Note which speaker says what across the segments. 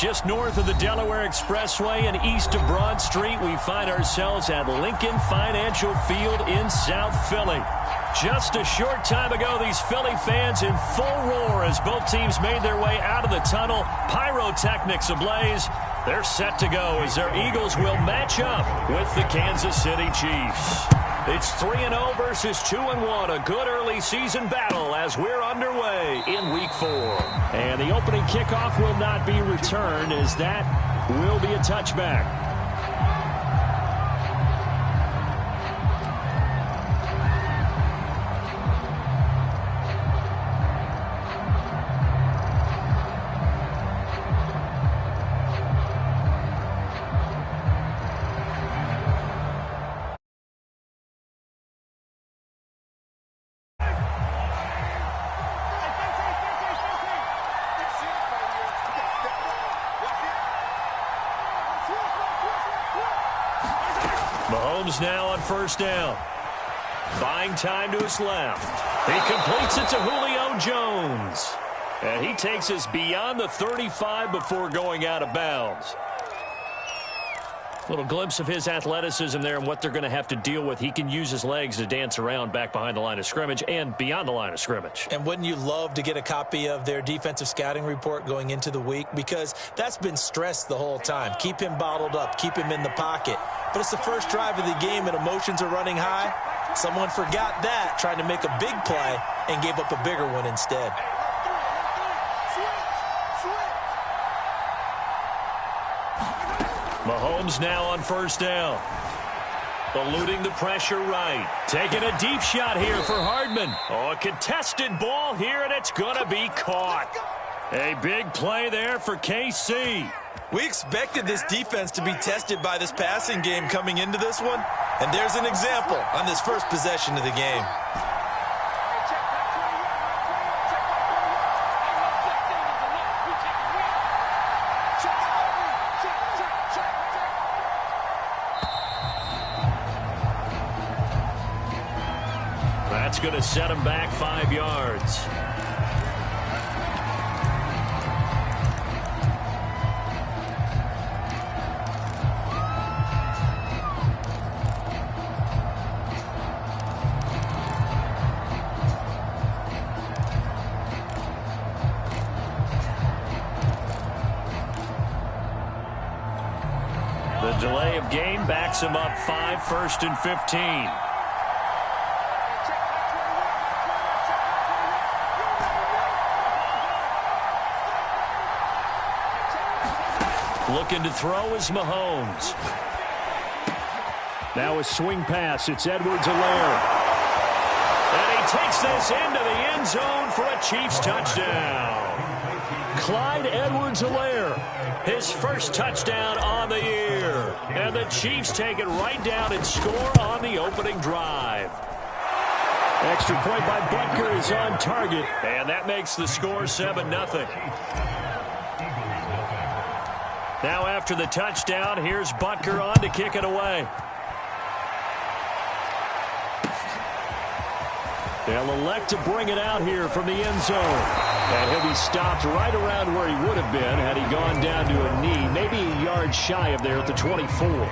Speaker 1: Just north of the Delaware Expressway and east of Broad Street, we find ourselves at Lincoln Financial Field in South Philly. Just a short time ago, these Philly fans in full roar as both teams made their way out of the tunnel. Pyrotechnics ablaze. They're set to go as their Eagles will match up with the Kansas City Chiefs. It's 3-0 versus 2-1, a good early season battle as we're underway in Week 4. And the opening kickoff will not be returned as that will be a touchback. Mahomes now on first down. Buying time to his left. He completes it to Julio Jones. And he takes us beyond the 35 before going out of bounds. Little glimpse of his athleticism there and what they're going to have to deal with. He can use his legs to dance around back behind the line of scrimmage and beyond the line of scrimmage.
Speaker 2: And wouldn't you love to get a copy of their defensive scouting report going into the week? Because that's been stressed the whole time. Keep him bottled up. Keep him in the pocket. But it's the first drive of the game and emotions are running high. Someone forgot that, trying to make a big play, and gave up a bigger one instead.
Speaker 1: Mahomes now on first down. Eluding the pressure right. Taking a deep shot here for Hardman. Oh, a contested ball here, and it's going to be caught. A big play there for KC.
Speaker 2: We expected this defense to be tested by this passing game coming into this one, and there's an example on this first possession of the game.
Speaker 1: That's going to set him back 5 yards. The delay of game backs him up 5, 1st and 15. Looking to throw is Mahomes. Now a swing pass. It's Edwards-Helaire. And he takes this into the end zone for a Chiefs touchdown. Clyde Edwards-Helaire, his first touchdown on the year. And the Chiefs take it right down and score on the opening drive. Extra point by Butker is on target. And that makes the score 7-0. Now after the touchdown, here's Butker on to kick it away. They'll elect to bring it out here from the end zone. And he'll be stopped right around where he would have been had he gone down to a knee, maybe a yard shy of there at the 24.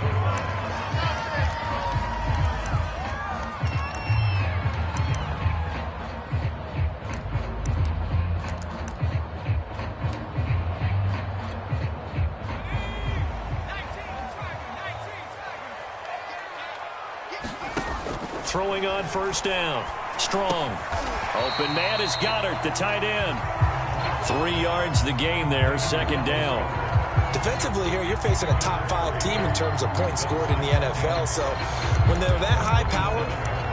Speaker 1: Throwing on first down. Strong. Open man is Goddard, the tight end. 3 yards the game there, second down.
Speaker 2: Defensively here, you're facing a top 5 team in terms of points scored in the NFL. So when they're that high powered,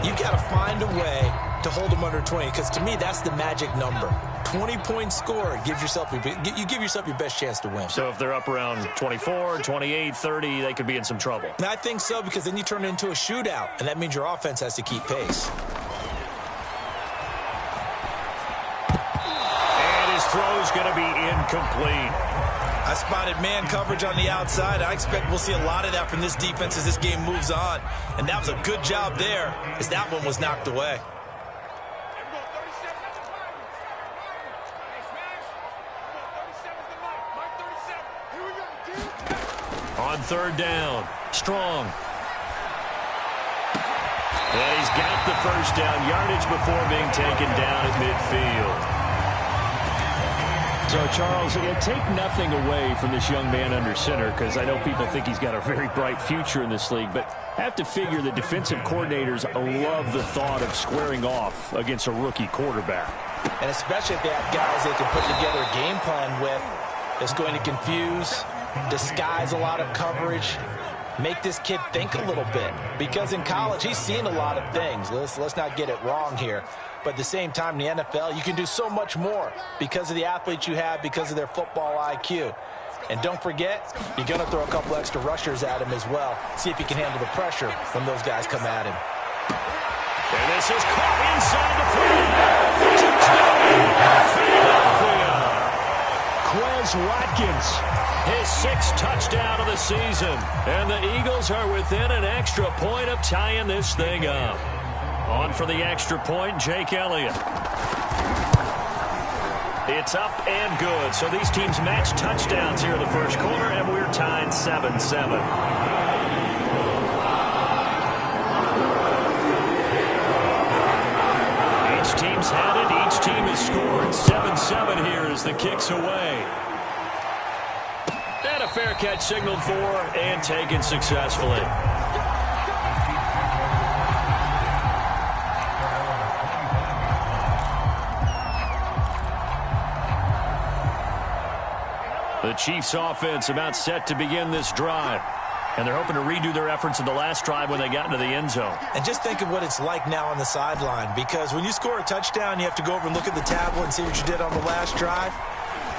Speaker 2: you got to find a way to hold them under 20. Because to me, that's the magic number. 20 points scored gives yourself you give yourself your best chance to win.
Speaker 1: So if they're up around 24, 28, 30, they could be in some trouble.
Speaker 2: And I think so, because then you turn it into a shootout, and that means your offense has to keep pace.
Speaker 1: And his throw's going to be incomplete.
Speaker 2: I spotted man coverage on the outside. I expect we'll see a lot of that from this defense as this game moves on. And that was a good job there as that one was knocked away.
Speaker 1: on third down. Strong. And he's got the first down yardage before being taken down at midfield. So, Charles, take nothing away from this young man under center, because I know people think he's got a very bright future in this league, but have to figure the defensive coordinators love the thought of squaring off against a rookie quarterback.
Speaker 2: And especially if they have guys they can put together a game plan with that's going to confuse, disguise a lot of coverage, make this kid think a little bit. Because in college, he's seen a lot of things. Let's not get it wrong here. But at the same time, in the NFL, you can do so much more because of the athletes you have, because of their football IQ. And don't forget, you're going to throw a couple extra rushers at him as well. See if he can handle the pressure when those guys come at him.
Speaker 1: And this is caught inside the 40. Touchdown! Philadelphia. Quez Watkins, his 6th touchdown of the season. And the Eagles are within an extra point of tying this thing up. On for the extra point, Jake Elliott. It's up and good. So these teams match touchdowns here in the first quarter, and we're tied 7-7. Each team's had it. Each team has scored. 7-7 here as the kick's away. And a fair catch signaled for and taken successfully. The Chiefs' offense about set to begin this drive. And they're hoping to redo their efforts in the last drive when they got into the end zone. And just think of what it's like now on the sideline. Because when you score a touchdown, you have to go over and look at the tablet and see what you did on the last drive.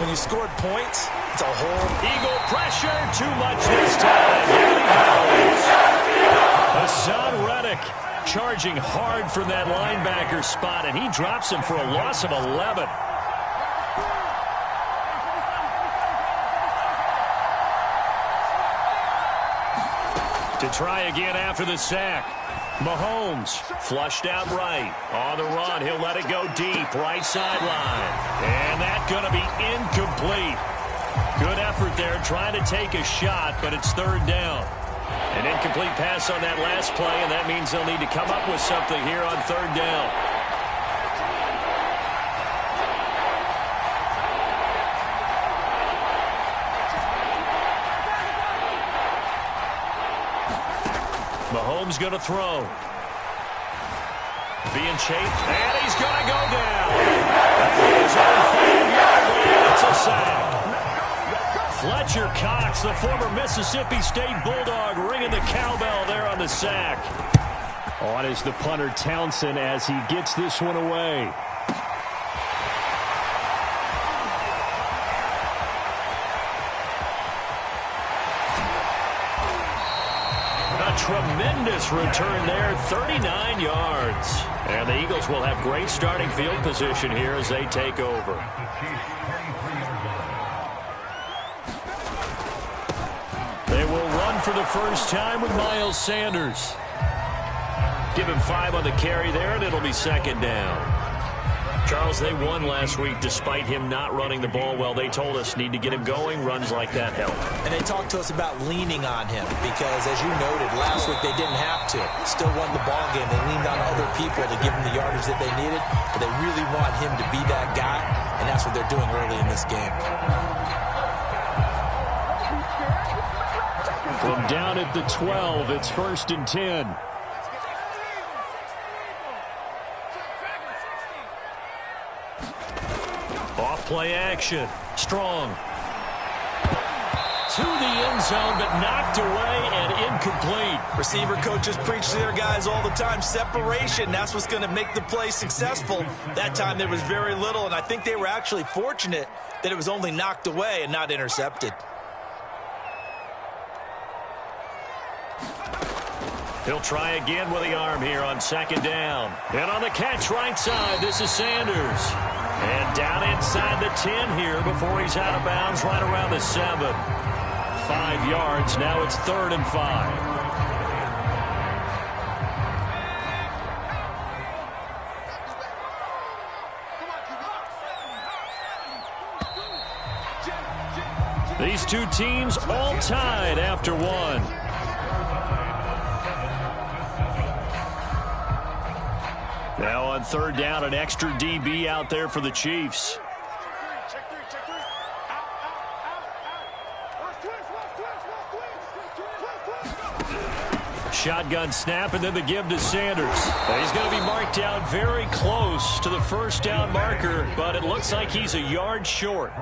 Speaker 1: When you scored points, it's a whole... Eagle pressure, too much this time. Here he goes. Hassan Reddick charging hard from that linebacker spot, and he drops him for a loss of 11. To try again after the sack. Mahomes flushed out right. On the run, he'll let it go deep. Right sideline. And that's going to be incomplete. Good effort there trying to take a shot, but it's third down. An incomplete pass on that last play, and that means they'll need to come up with something here on third down. Mahomes going to throw. Being chased, and he's going to go down. His own 5-yard line. It's a sack. Fletcher Cox, the former Mississippi State Bulldog, ringing the cowbell there on the sack. On is the punter Townsend as he gets this one away. Tremendous return there, 39 yards. And the Eagles will have great starting field position here as they take over. They will run for the first time with Miles Sanders. Give him 5 on the carry there, and it'll be second down. Charles, they won last week despite him not running the ball well. They told us need to get him going. Runs like that help. And they talked to us about leaning on him because, as you noted, last week they didn't have to. Still won the ball game. They leaned on other people to give them the yardage that they needed, but they really want him to be that guy, and that's what they're doing early in this game. From down at the 12, it's 1st and 10. Play action. Strong. To the end zone, but knocked away and incomplete. Receiver coaches preach to their guys all the time. Separation, that's what's going to make the play successful. That time there was very little, and I think they were actually fortunate that it was only knocked away and not intercepted. He'll try again with the arm here on second down. And on the catch right side, this is Sanders. And down inside the 10 here before he's out of bounds right around the 7. 5 yards. Now it's 3rd and 5. These two teams all tied after one. Now on third down, an extra DB out there for the Chiefs. Shotgun snap, and then the give to Sanders. He's going to be marked down very close to the first down marker, but it looks like he's a yard short.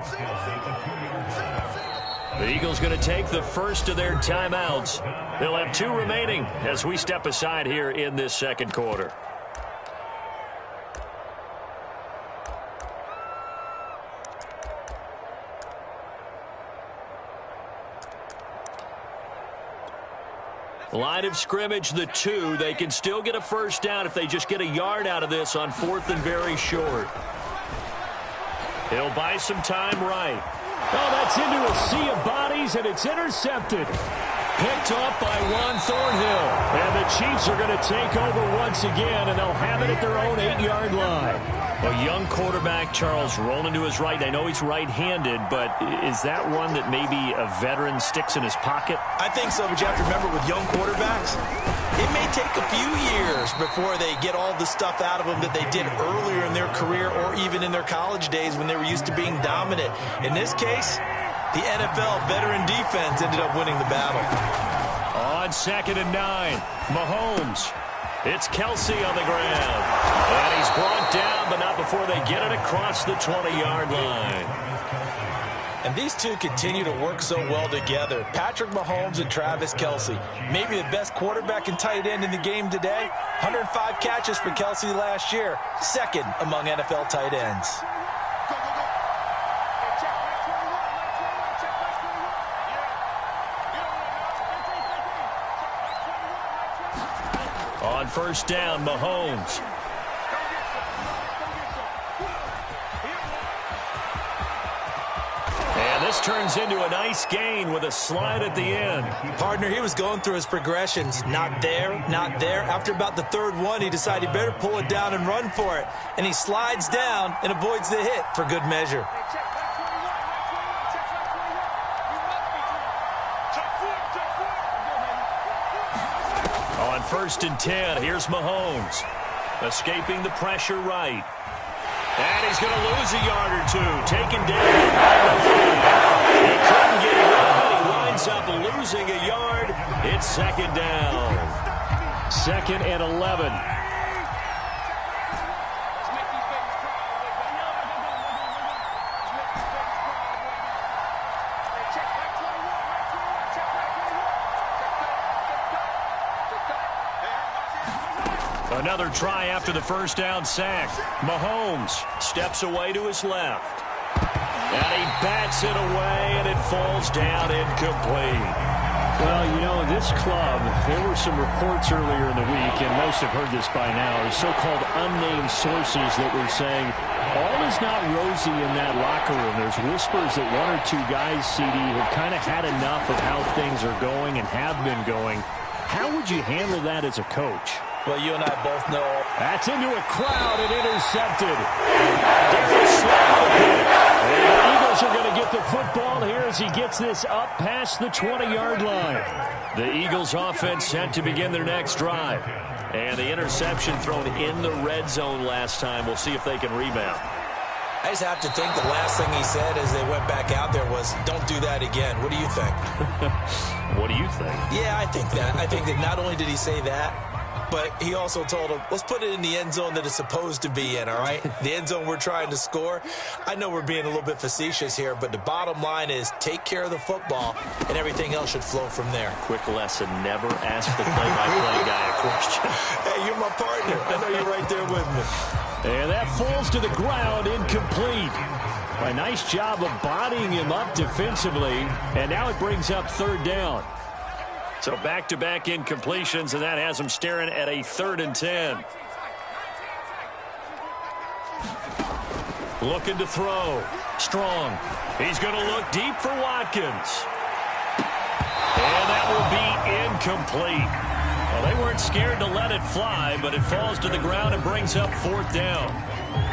Speaker 1: The Eagles going to take the first of their timeouts. They'll have 2 remaining as we step aside here in this second quarter. Line of scrimmage, the 2. They can still get a first down if they just get a yard out of this on 4th and very short. He'll buy some time right. Oh, that's into a sea of bodies, and it's intercepted. Picked up by Juan Thornhill. And the Chiefs are going to take over once again, and they'll have it at their own 8-yard line. A young quarterback, Charles, rolling to his right. I know he's right-handed, but is that one that maybe a veteran sticks in his pocket?
Speaker 2: I think so, but you have to remember with young quarterbacks, it may take a few years before they get all the stuff out of them that they did earlier in their career or even in their college days when they were used to being dominant. In this case, the NFL veteran defense ended up winning the battle.
Speaker 1: On 2nd and 9, Mahomes. It's Kelsey on the ground. And he's brought down, but not before they get it across the 20-yard line.
Speaker 2: And these two continue to work so well together. Patrick Mahomes and Travis Kelsey. Maybe the best quarterback and tight end in the game today. 105 catches for Kelsey last year. 2nd among NFL tight ends.
Speaker 1: On first down, Mahomes. And this turns into a nice gain with a slide at the end.
Speaker 2: Partner, he was going through his progressions. Not there, not there. After about the 3rd one, he decided he better pull it down and run for it. And he slides down and avoids the hit for good measure.
Speaker 1: On 1st and 10, here's Mahomes. Escaping the pressure right. And he's going to lose a yard or 2. Taken down. He couldn't get it up. He winds up losing a yard. It's 2nd down. 2nd and 11. Another try after the first down sack. Mahomes steps away to his left. And he bats it away, and it falls down incomplete.
Speaker 3: Well, you know, this club, there were some reports earlier in the week, and most have heard this by now, the so-called unnamed sources that were saying all is not rosy in that locker room. There's whispers that 1 or 2 guys, CD, have kind of had enough of how things are going and have been going. How would you handle that as a coach?
Speaker 2: Well, you and I both know.
Speaker 3: That's into a crowd and intercepted.
Speaker 1: And the Eagles are going to get the football here as he gets this up past the 20-yard line. The Eagles offense set to begin their next drive. And the interception thrown in the red zone last time. We'll see if they can rebound.
Speaker 2: I just have to think the last thing he said as they went back out there was, don't do that again. What do you think?
Speaker 1: What do you think?
Speaker 2: Yeah, I think that. I think that not only did he say that, but he also told him, let's put it in the end zone that it's supposed to be in, all right? The end zone we're trying to score. I know we're being a little bit facetious here, but the bottom line is take care of the football, and everything else should flow from there.
Speaker 1: Quick lesson, never ask the play-by-play guy a question.
Speaker 2: Hey, you're my partner. I know you're right there with me.
Speaker 1: And that falls to the ground, incomplete. A nice job of bodying him up defensively, and now it brings up 3rd down. So back-to-back incompletions, and that has him staring at a 3rd and 10. Looking to throw. Strong. He's going to look deep for Watkins. And that will be incomplete. Well, they weren't scared to let it fly, but it falls to the ground and brings up 4th down.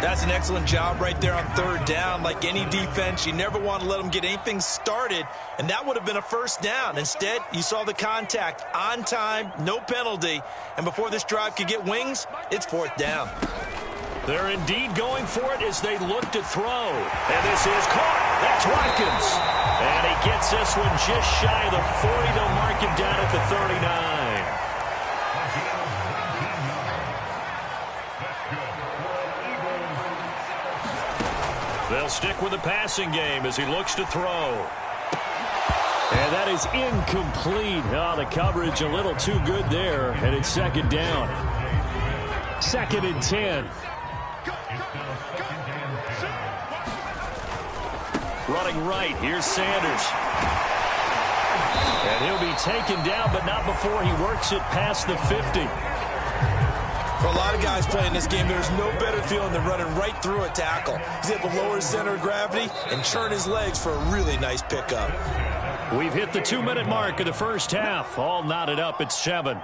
Speaker 2: That's an excellent job right there on 3rd down. Like any defense, you never want to let them get anything started, and that would have been a 1st down. Instead, you saw the contact on time, no penalty, and before this drive could get wings, it's 4th down.
Speaker 1: They're indeed going for it as they look to throw. And this is caught. That's Watkins. And he gets this one just shy of the 40. They'll mark him down at the 39. They'll stick with the passing game as he looks to throw. And that is incomplete. Oh, the coverage a little too good there. And it's 2nd down. 2nd and 10. Running right, here's Sanders. And he'll be taken down, but not before he works it past the 50.
Speaker 2: For a lot of guys playing this game, there's no better feeling than running right through a tackle. He's able to lower his center of gravity and churn his legs for a really nice pickup.
Speaker 1: We've hit the 2-minute mark of the first half. All knotted up at 7.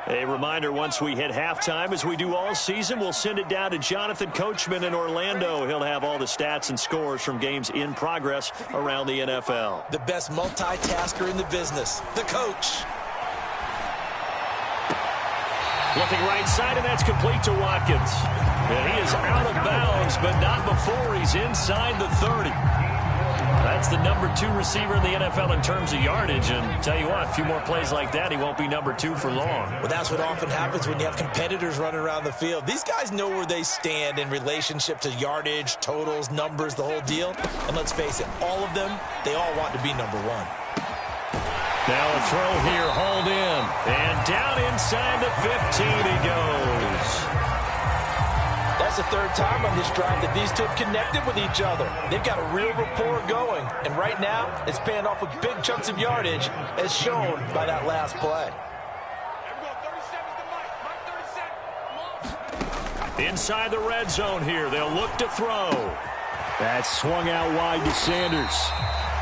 Speaker 1: A reminder, once we hit halftime, as we do all season, we'll send it down to Jonathan Coachman in Orlando. He'll have all the stats and scores from games in progress around the NFL.
Speaker 2: The best multitasker in the business, the coach.
Speaker 1: Looking right side, and that's complete to Watkins. And he is out of bounds, but not before he's inside the 30. That's the number 2 receiver in the NFL in terms of yardage. And tell you what, a few more plays like that, he won't be number 2 for long.
Speaker 2: Well, that's what often happens when you have competitors running around the field. These guys know where they stand in relationship to yardage, totals, numbers, the whole deal. And let's face it, all of them, they all want to be number 1.
Speaker 1: Now a throw here, hauled in. And down inside the 15 he goes.
Speaker 2: That's the 3rd time on this drive that these two have connected with each other. They've got a real rapport going. And right now, it's paying off with big chunks of yardage, as shown by that last play.
Speaker 1: Inside the red zone here, they'll look to throw. That's swung out wide to Sanders.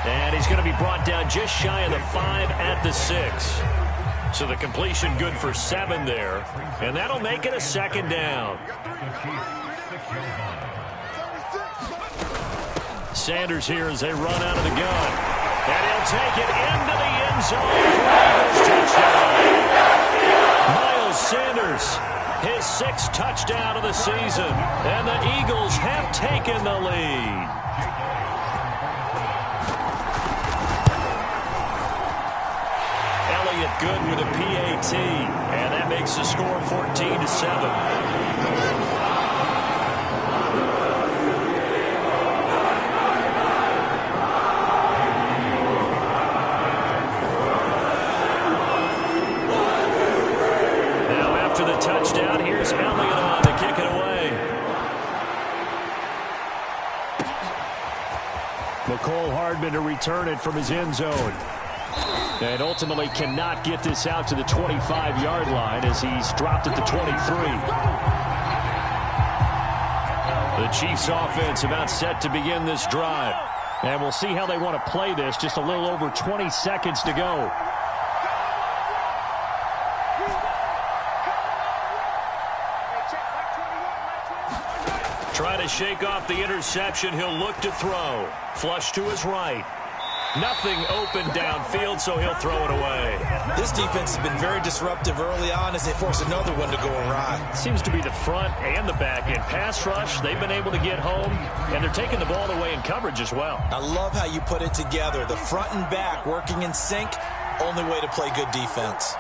Speaker 1: And he's going to be brought down just shy of the 5 at the 6. So the completion good for 7 there. And that'll make it a 2nd down. Sanders here as they run out of the gun. And he'll take it into the end zone for Eagles touchdown. Miles Sanders, his 6th touchdown of the season. And the Eagles have taken the lead. Elliott good with a PAT. And that makes the score 14-7. Touchdown. Here's Elliott on to kick it away. McCole Hardman to return it from his end zone. And ultimately cannot get this out to the 25-yard line as he's dropped at the 23. The Chiefs offense about set to begin this drive. And we'll see how they want to play this. Just a little over 20 seconds to go. Trying to shake off the interception. He'll look to throw. Flush to his right. Nothing open downfield, so he'll throw it away.
Speaker 2: This defense has been very disruptive early on as they force another one to go awry.
Speaker 1: Seems to be the front and the back end. Pass rush, they've been able to get home, and they're taking the ball away in coverage as well.
Speaker 2: I love how you put it together. The front and back working in sync, only way to play good defense.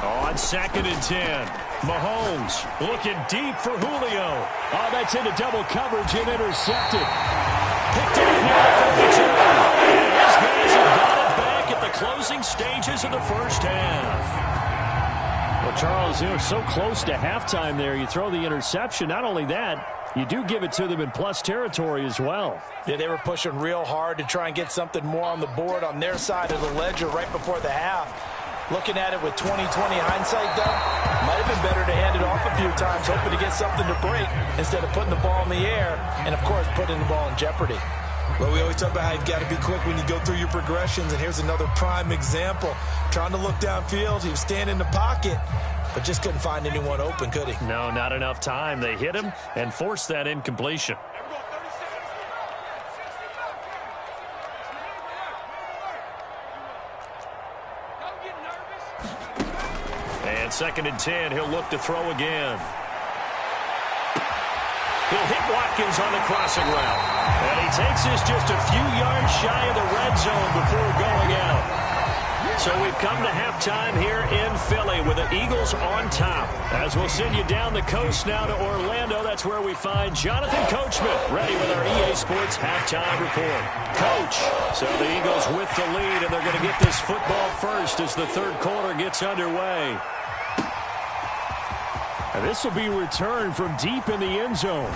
Speaker 1: On 2nd and 10. Mahomes looking deep for Julio. Oh, that's into double coverage and intercepted. Picked up here from the 2. And these guys have got it back at the closing stages of the first half. Well, Charles, you're so close to halftime there. You throw the interception. Not only that, you do give it to them in plus territory as well.
Speaker 2: Yeah, they were pushing real hard to try and get something more on the board on their side of the ledger right before the half. Looking at it with 20/20 hindsight, though, might have been better to hand it off a few times, hoping to get something to break instead of putting the ball in the air and, of course, putting the ball in jeopardy. Well, we always talk about how you've got to be quick when you go through your progressions, and here's another prime example. Trying to look downfield, he was standing in the pocket, but just couldn't find anyone open, could he?
Speaker 1: No, not enough time. They hit him and forced that incompletion. And 2nd and 10, he'll look to throw again. He'll hit Watkins on the crossing route. And he takes this just a few yards shy of the red zone before going out. So we've come to halftime here in Philly with the Eagles on top. As we'll send you down the coast now to Orlando, that's where we find Jonathan Coachman ready with our EA Sports halftime report. Coach, so the Eagles with the lead, and they're going to get this football first as the third quarter gets underway. And this will be returned from deep in the end zone.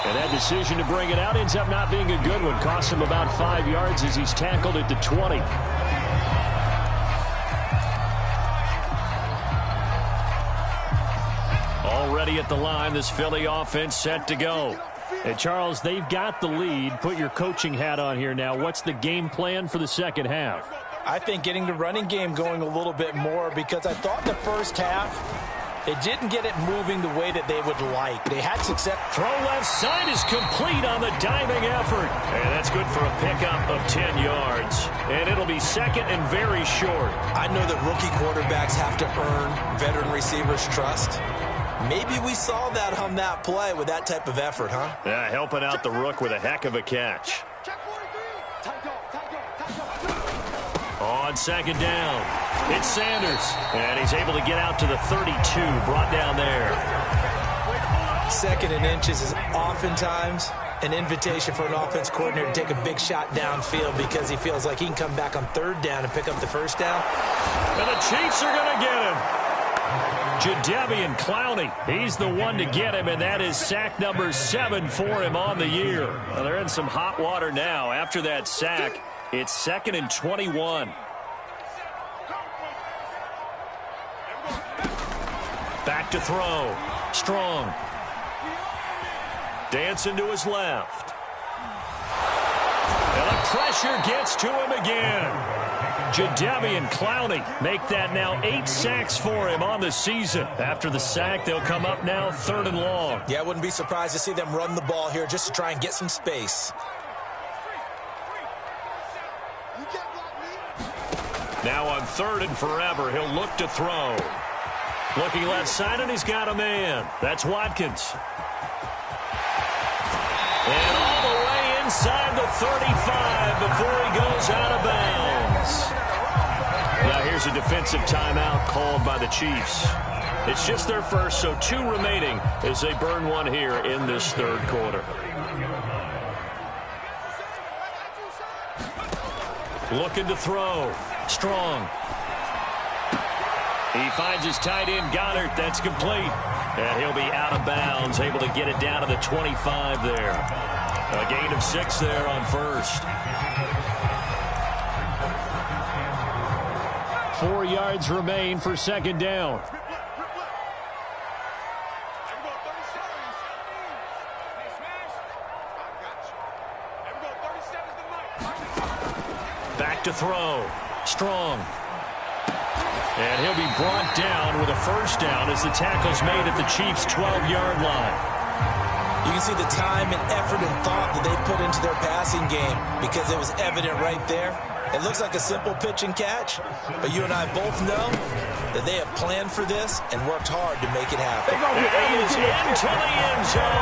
Speaker 1: And that decision to bring it out ends up not being a good one. Cost him about 5 yards as he's tackled at the 20. Already at the line, this Philly offense set to go. And Charles, they've got the lead. Put your coaching hat on here now. What's the game plan for the second half?
Speaker 2: I think getting the running game going a little bit more, because I thought the first half they didn't get it moving the way that they would like. They had success.
Speaker 1: Throw left side is complete on the diving effort. And that's good for a pickup of 10 yards. And it'll be second and very short.
Speaker 2: I know that rookie quarterbacks have to earn veteran receivers' trust. Maybe we saw that on that play with that type of effort, huh?
Speaker 1: Yeah, helping out the rook with a heck of a catch. On 2nd down, it's Sanders. And he's able to get out to the 32, brought down there.
Speaker 2: 2nd and inches is oftentimes an invitation for an offense coordinator to take a big shot downfield because he feels like he can come back on 3rd down and pick up the 1st down.
Speaker 1: And the Chiefs are going to get him. Jadeveon Clowney, he's the one to get him, and that is sack number 7 for him on the year. Well, they're in some hot water now. After that sack, it's 2nd and 21. Back to throw. Strong. Dancing to his left. And the pressure gets to him again. Jadeveon Clowney make that now 8 sacks for him on the season. After the sack, they'll come up now 3rd and long.
Speaker 2: Yeah, I wouldn't be surprised to see them run the ball here just to try and get some space.
Speaker 1: Now on 3rd and forever, he'll look to throw. Looking left side, and he's got a man. That's Watkins. And all the way inside the 35 before he goes out of bounds. Now here's a defensive timeout called by the Chiefs. It's just their first, so 2 remaining as they burn one here in this 3rd quarter. Looking to throw. Strong. He finds his tight end, Goddard. That's complete. And he'll be out of bounds, able to get it down to the 25 there. A gain of 6 there on 1st. 4 yards remain for 2nd down. Back to throw. Strong. And he'll be brought down with a 1st down as the tackle's made at the Chiefs' 12-yard line.
Speaker 2: You can see the time and effort and thought that they put into their passing game because it was evident right there. It looks like a simple pitch and catch, but you and I both know that they have planned for this and worked hard to make it happen.
Speaker 1: He is into the end zone.